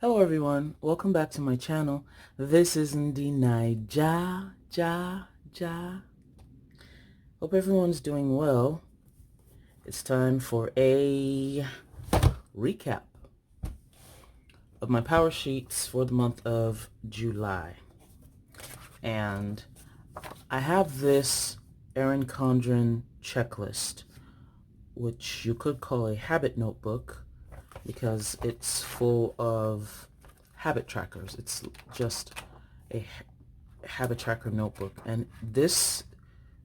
Hello everyone, welcome back to my channel. This is Ndi Ja. Hope everyone's doing well. It's time for a recap of my power sheets for the month of July. And I have this Erin Condren checklist, which you could call a habit notebook, because it's full of habit trackers. It's just a habit tracker notebook, and this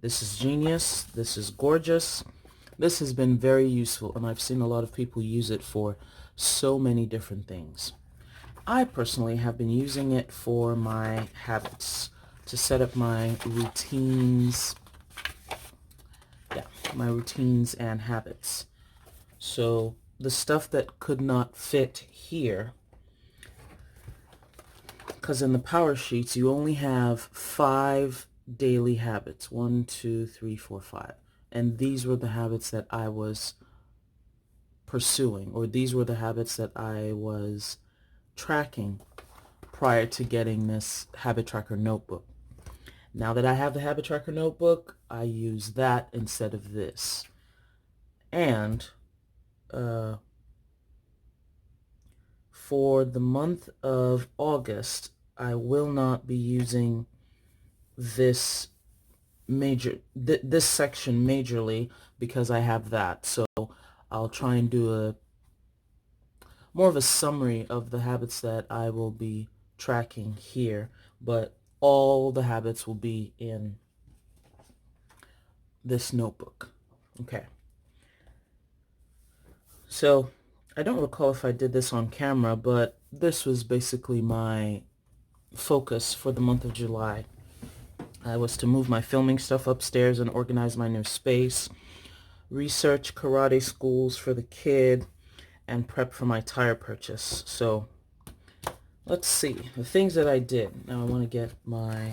is genius. This is gorgeous. This has been very useful, and I've seen a lot of people use it for so many different things. I personally have been using it for my habits, to set up my routines. My routines and habits. So the stuff that could not fit here, because in the power sheets you only have 5 daily habits. 1, 2, 3, 4, 5. And these were the habits that I was pursuing, or these were the habits that I was tracking prior to getting this habit tracker notebook. Now that I have the habit tracker notebook, I use that instead of this. And for the month of August, I will not be using this this section majorly, because I have that. So I'll try and do a more of a summary of the habits that I will be tracking here, but all the habits will be in this notebook. Okay. So I don't recall if I did this on camera, but this was basically my focus for the month of July. I was to move my filming stuff upstairs and organize my new space, research karate schools for the kid, and prep for my tire purchase. So let's see the things that I did. Now I want to get my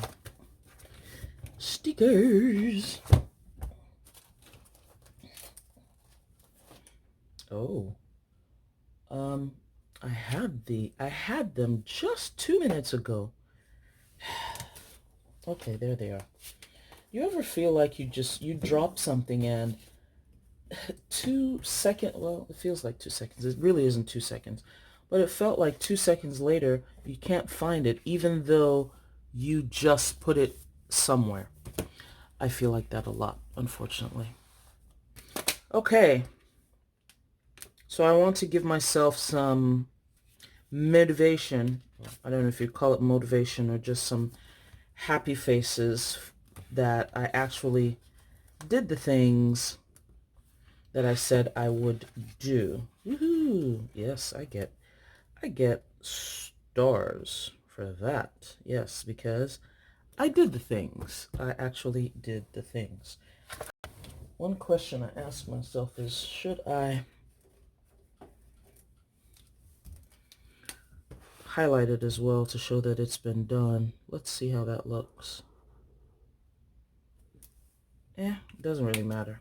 stickers. Oh, I had them just 2 minutes ago. Okay, there they are. You ever feel like you drop something and 2 seconds, well, it feels like 2 seconds. It really isn't 2 seconds. But it felt like 2 seconds later, you can't find it, even though you just put it somewhere. I feel like that a lot, unfortunately. Okay. So I want to give myself some motivation. I don't know if you'd call it motivation or just some happy faces that I actually did the things that I said I would do. Woohoo! Yes, I get stars for that. Yes, because I did the things. I actually did the things. One question I ask myself is, should I highlight it as well to show that it's been done? Let's see how that looks. It doesn't really matter.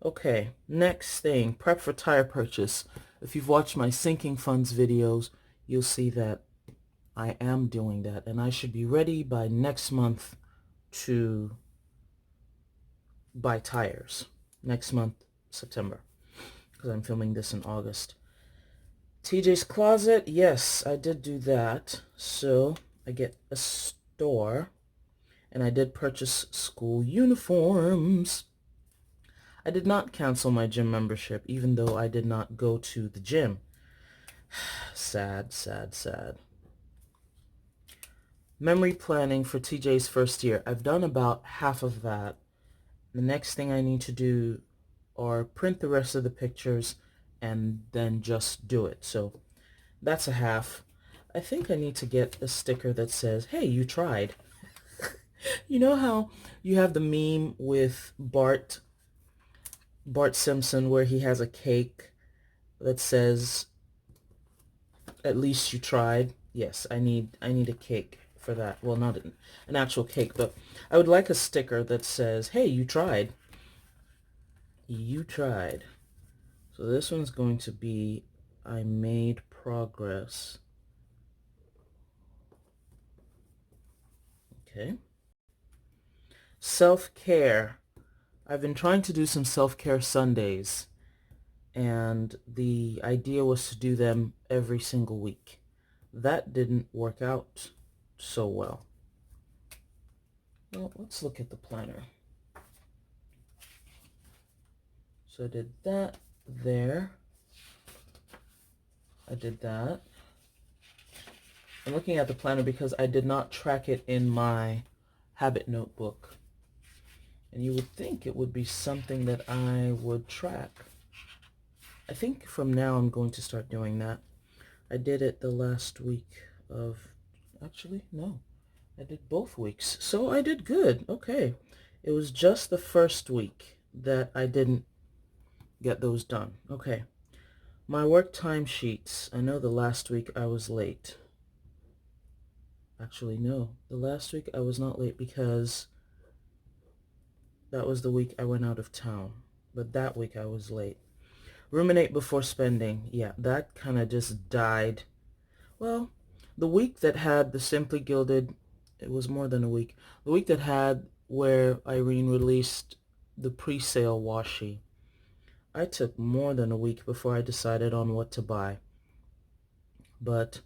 Okay, next thing, prep for tire purchase. If you've watched my sinking funds videos, you'll see that I am doing that, and I should be ready by next month to buy tires. Next month, September, because I'm filming this in August. TJ's Closet, yes, I did do that. So I get a store, and I did purchase school uniforms. I did not cancel my gym membership, even though I did not go to the gym. Sad, sad, sad. Memory planning for TJ's first year. I've done about half of that. The next thing I need to do are print the rest of the pictures and then just do it. So that's a half. I think I need to get a sticker that says, "Hey, you tried." You know how you have the meme with Bart Simpson where he has a cake that says, "At least you tried"? Yes, I need a cake for that. Well, not an actual cake, but I would like a sticker that says, "Hey, you tried." You tried. So this one's going to be I made progress. Okay. Self-care. I've been trying to do some self-care Sundays, and the idea was to do them every single week. That didn't work out so well. Well, let's look at the planner. So I did that there. I did that. I'm looking at the planner because I did not track it in my habit notebook. And you would think it would be something that I would track. I think from now I'm going to start doing that. I did it the last week of, actually, no, I did both weeks. So I did good. Okay. It was just the first week that I didn't get those done. Okay. My work timesheets. I know the last week I was late. Actually, no. The last week I was not late because that was the week I went out of town. But that week I was late. Ruminate before spending. Yeah, that kind of just died. Well, the week that had the Simply Gilded, it was more than a week. The week that had where Irene released the pre-sale washi, I took more than a week before I decided on what to buy. But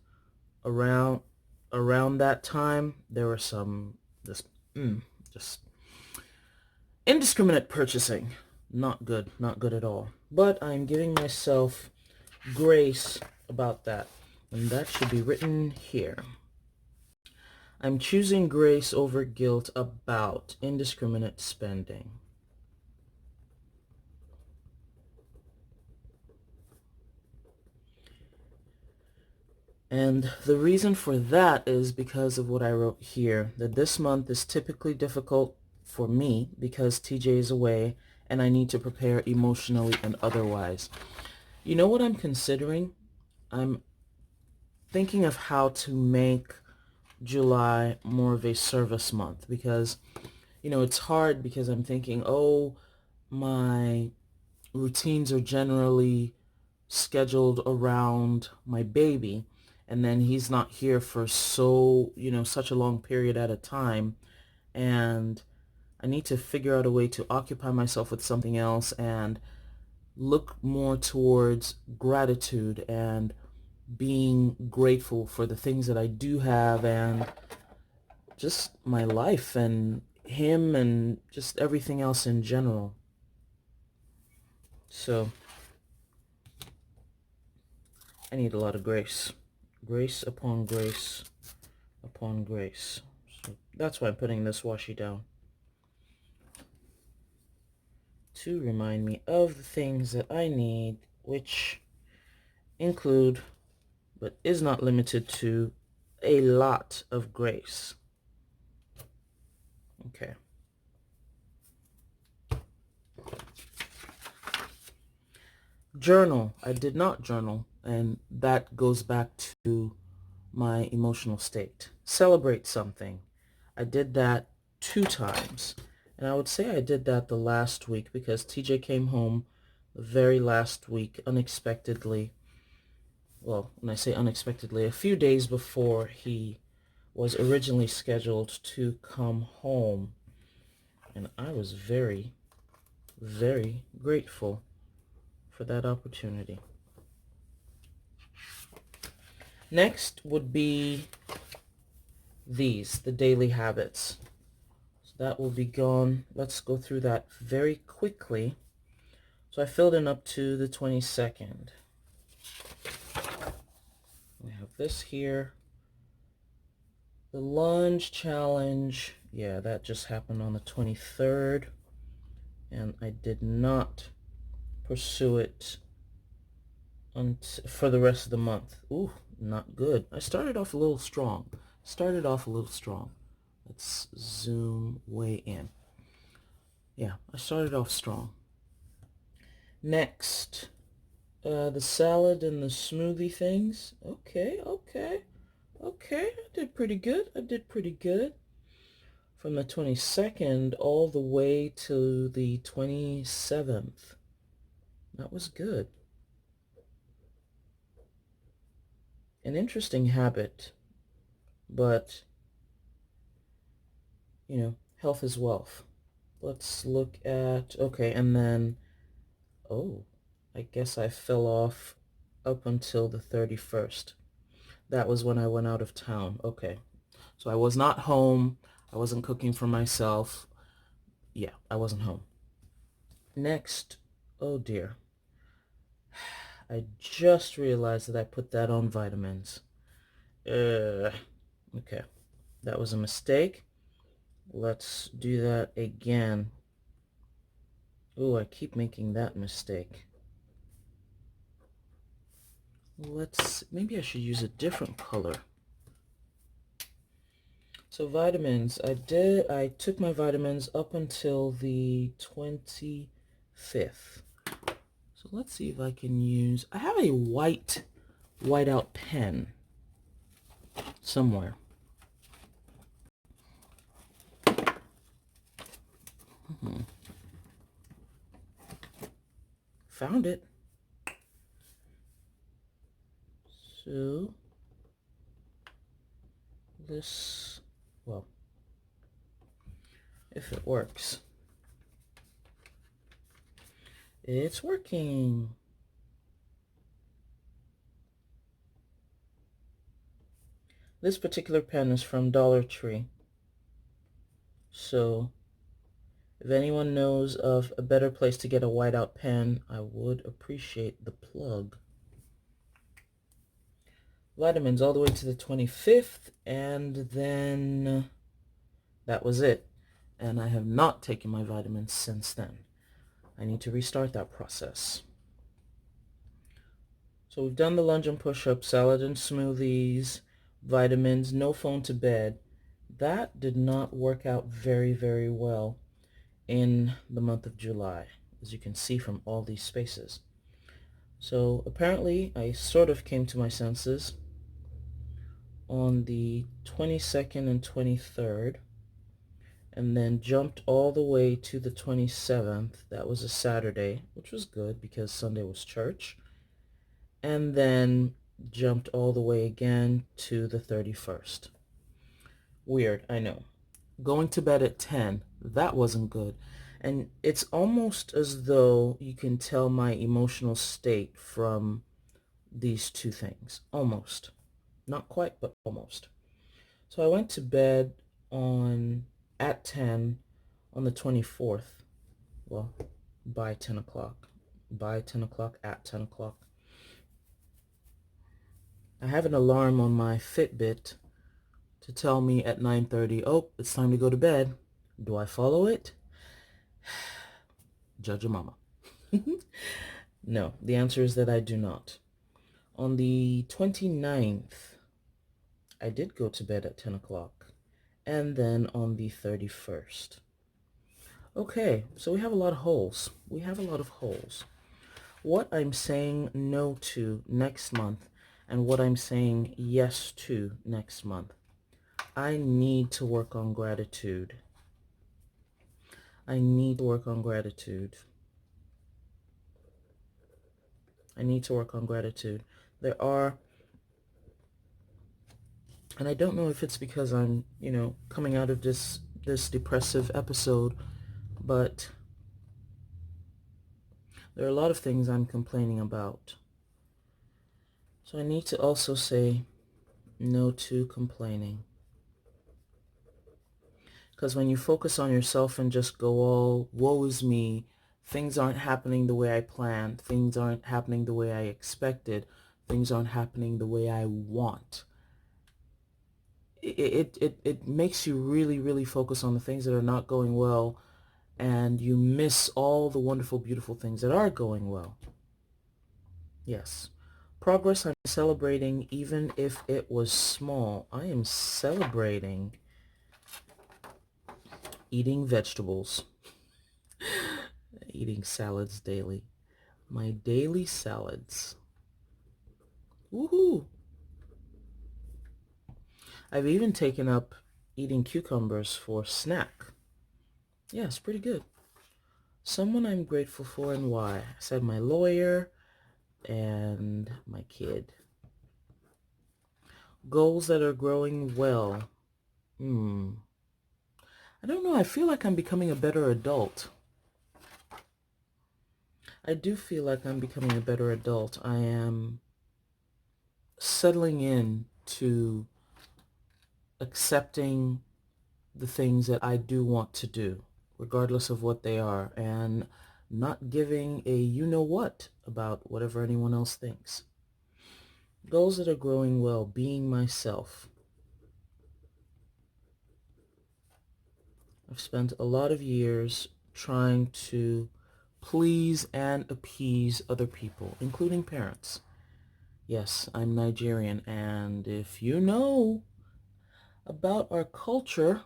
around that time, there were some just indiscriminate purchasing. Not good, not good at all. But I'm giving myself grace about that, and that should be written here. I'm choosing grace over guilt about indiscriminate spending. And the reason for that is because of what I wrote here, that this month is typically difficult for me because TJ is away and I need to prepare emotionally and otherwise. You know what I'm considering? I'm thinking of how to make July more of a service month because, it's hard because I'm thinking, oh, my routines are generally scheduled around my baby, and then he's not here for such a long period at a time, and I need to figure out a way to occupy myself with something else and look more towards gratitude and being grateful for the things that I do have and just my life and him and just everything else in general. So I need a lot of grace. Grace upon grace upon grace. So that's why I'm putting this washi down. To remind me of the things that I need, which include, but is not limited to, a lot of grace. Okay. Journal. I did not journal, and that goes back to my emotional state. Celebrate something. I did that 2 times. And I would say I did that the last week because TJ came home the very last week unexpectedly. Well, when I say unexpectedly, a few days before he was originally scheduled to come home. And I was very, very grateful for that opportunity. Next would be the daily habits. So that will be gone. Let's go through that very quickly. So I filled in up to the 22nd. We have this here. The lunge challenge, yeah, that just happened on the 23rd. And I did not pursue it for the rest of the month. Ooh, not good. I started off a little strong. Let's zoom way in. Yeah, I started off strong. Next, the salad and the smoothie things. Okay. I did pretty good. From the 22nd all the way to the 27th. That was good. An interesting habit, but, health is wealth. Let's look at, okay, and then, oh, I guess I fell off up until the 31st. That was when I went out of town. Okay. So I was not home. I wasn't cooking for myself. Yeah, I wasn't home. Next, oh dear. I just realized that I put that on vitamins. Okay. That was a mistake. Let's do that again. Oh, I keep making that mistake. Maybe I should use a different color. So vitamins, I took my vitamins up until the 25th. So let's see if I can use, I have a whiteout pen somewhere. Found it. So this, well, if it works. It's working. This particular pen is from Dollar Tree. So if anyone knows of a better place to get a whiteout pen, I would appreciate the plug. Vitamins all the way to the 25th, and then that was it. And I have not taken my vitamins since then. I need to restart that process. So we've done the lunge and push-ups, salad and smoothies, vitamins, no phone to bed. That did not work out very, very well in the month of July, as you can see from all these spaces. So apparently I sort of came to my senses on the 22nd and 23rd, and then jumped all the way to the 27th. That was a Saturday, which was good because Sunday was church. And then jumped all the way again to the 31st. Weird, I know. Going to bed at 10, that wasn't good. And it's almost as though you can tell my emotional state from these two things. Almost. Not quite, but almost. So I went to bed at 10 on the 24th. Well, by 10 o'clock. By 10 o'clock, at 10 o'clock. I have an alarm on my Fitbit to tell me at 9:30, oh, it's time to go to bed. Do I follow it? Judge your mama. No, the answer is that I do not. On the 29th, I did go to bed at 10 o'clock. And then on the 31st. Okay, so we have a lot of holes. We have a lot of holes. What I'm saying no to next month and what I'm saying yes to next month. I need to work on gratitude. I need to work on gratitude. I need to work on gratitude. There are, and I don't know if it's because I'm, coming out of this depressive episode, but there are a lot of things I'm complaining about. So I need to also say no to complaining. Because when you focus on yourself and just go, oh, woe is me, things aren't happening the way I planned, things aren't happening the way I expected, things aren't happening the way I want. It makes you really, really focus on the things that are not going well, and you miss all the wonderful, beautiful things that are going well. Yes. Progress I'm celebrating, even if it was small. I am celebrating eating vegetables, eating salads daily. My daily salads. Woohoo! I've even taken up eating cucumbers for snack. Yeah, it's pretty good. Someone I'm grateful for and why. I said my lawyer and my kid. Goals that are growing well. I don't know. I feel like I'm becoming a better adult. I do feel like I'm becoming a better adult. I am settling in to accepting the things that I do want to do, regardless of what they are, and not giving a you-know-what about whatever anyone else thinks. Goals that are growing well, being myself. I've spent a lot of years trying to please and appease other people, including parents. Yes, I'm Nigerian, and if you know about our culture,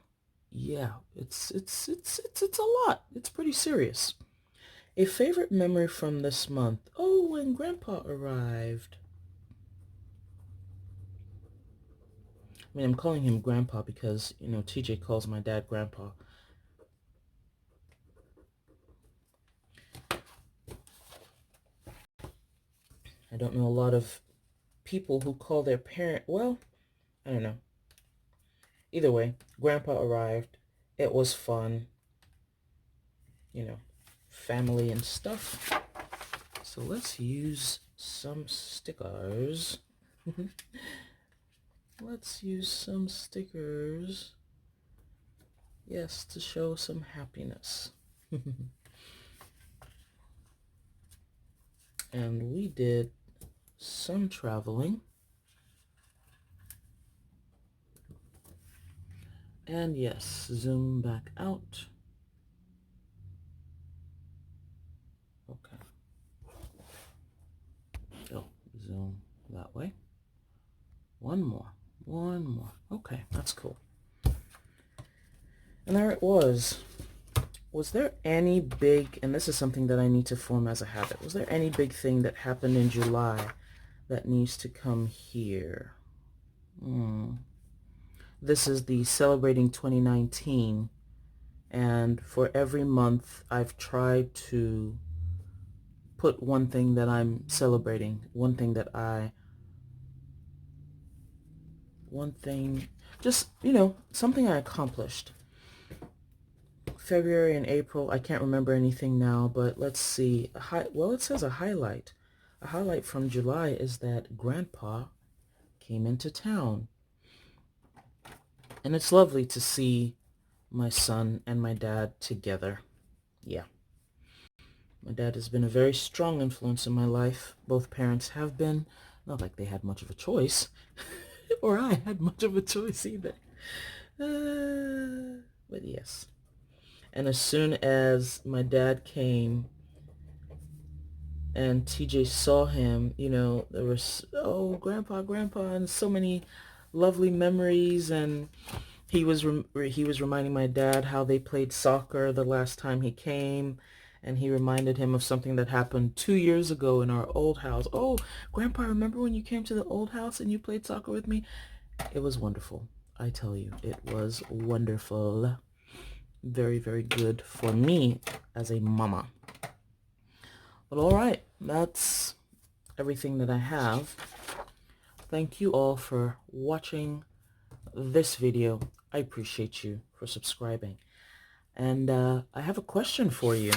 yeah, it's a lot. It's pretty serious. A favorite memory from this month. Oh, when Grandpa arrived. I mean, I'm calling him Grandpa because, TJ calls my dad Grandpa. I don't know a lot of people who call their parent, well, I don't know. Either way, Grandpa arrived. It was fun, family and stuff. So let's use some stickers. Let's use some stickers. Yes, to show some happiness. And we did some traveling. And yes, zoom back out. Okay. Oh, zoom that way. One more. One more. Okay, that's cool. And there it was. Was there any big, and this is something that I need to form as a habit, was there any big thing that happened in July that needs to come here? This is the Celebrating 2019, and for every month I've tried to put one thing that I'm celebrating, one thing, just, something I accomplished. February and April, I can't remember anything now, but let's see. Well, it says a highlight. A highlight from July is that Grandpa came into town. And it's lovely to see my son and my dad together. Yeah. My dad has been a very strong influence in my life. Both parents have been. Not like they had much of a choice. Or I had much of a choice either. But yes. And as soon as my dad came and TJ saw him, there was, oh, Grandpa, and so many lovely memories. And he was reminding my dad how they played soccer the last time he came. And he reminded him of something that happened 2 years ago in our old house. Oh, Grandpa, remember when you came to the old house and you played soccer with me? It was wonderful. I tell you, it was wonderful. Very, very good for me as a mama. But all right, that's everything that I have. Thank you all for watching this video. I appreciate you for subscribing. And I have a question for you.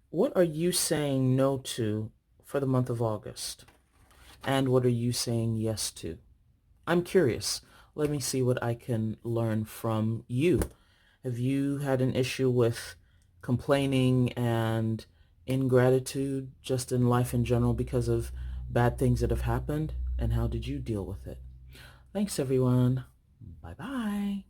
What are you saying no to for the month of August? And what are you saying yes to? I'm curious. Let me see what I can learn from you. Have you had an issue with complaining and ingratitude just in life in general because of bad things that have happened? And how did you deal with it? Thanks, everyone. Bye-bye.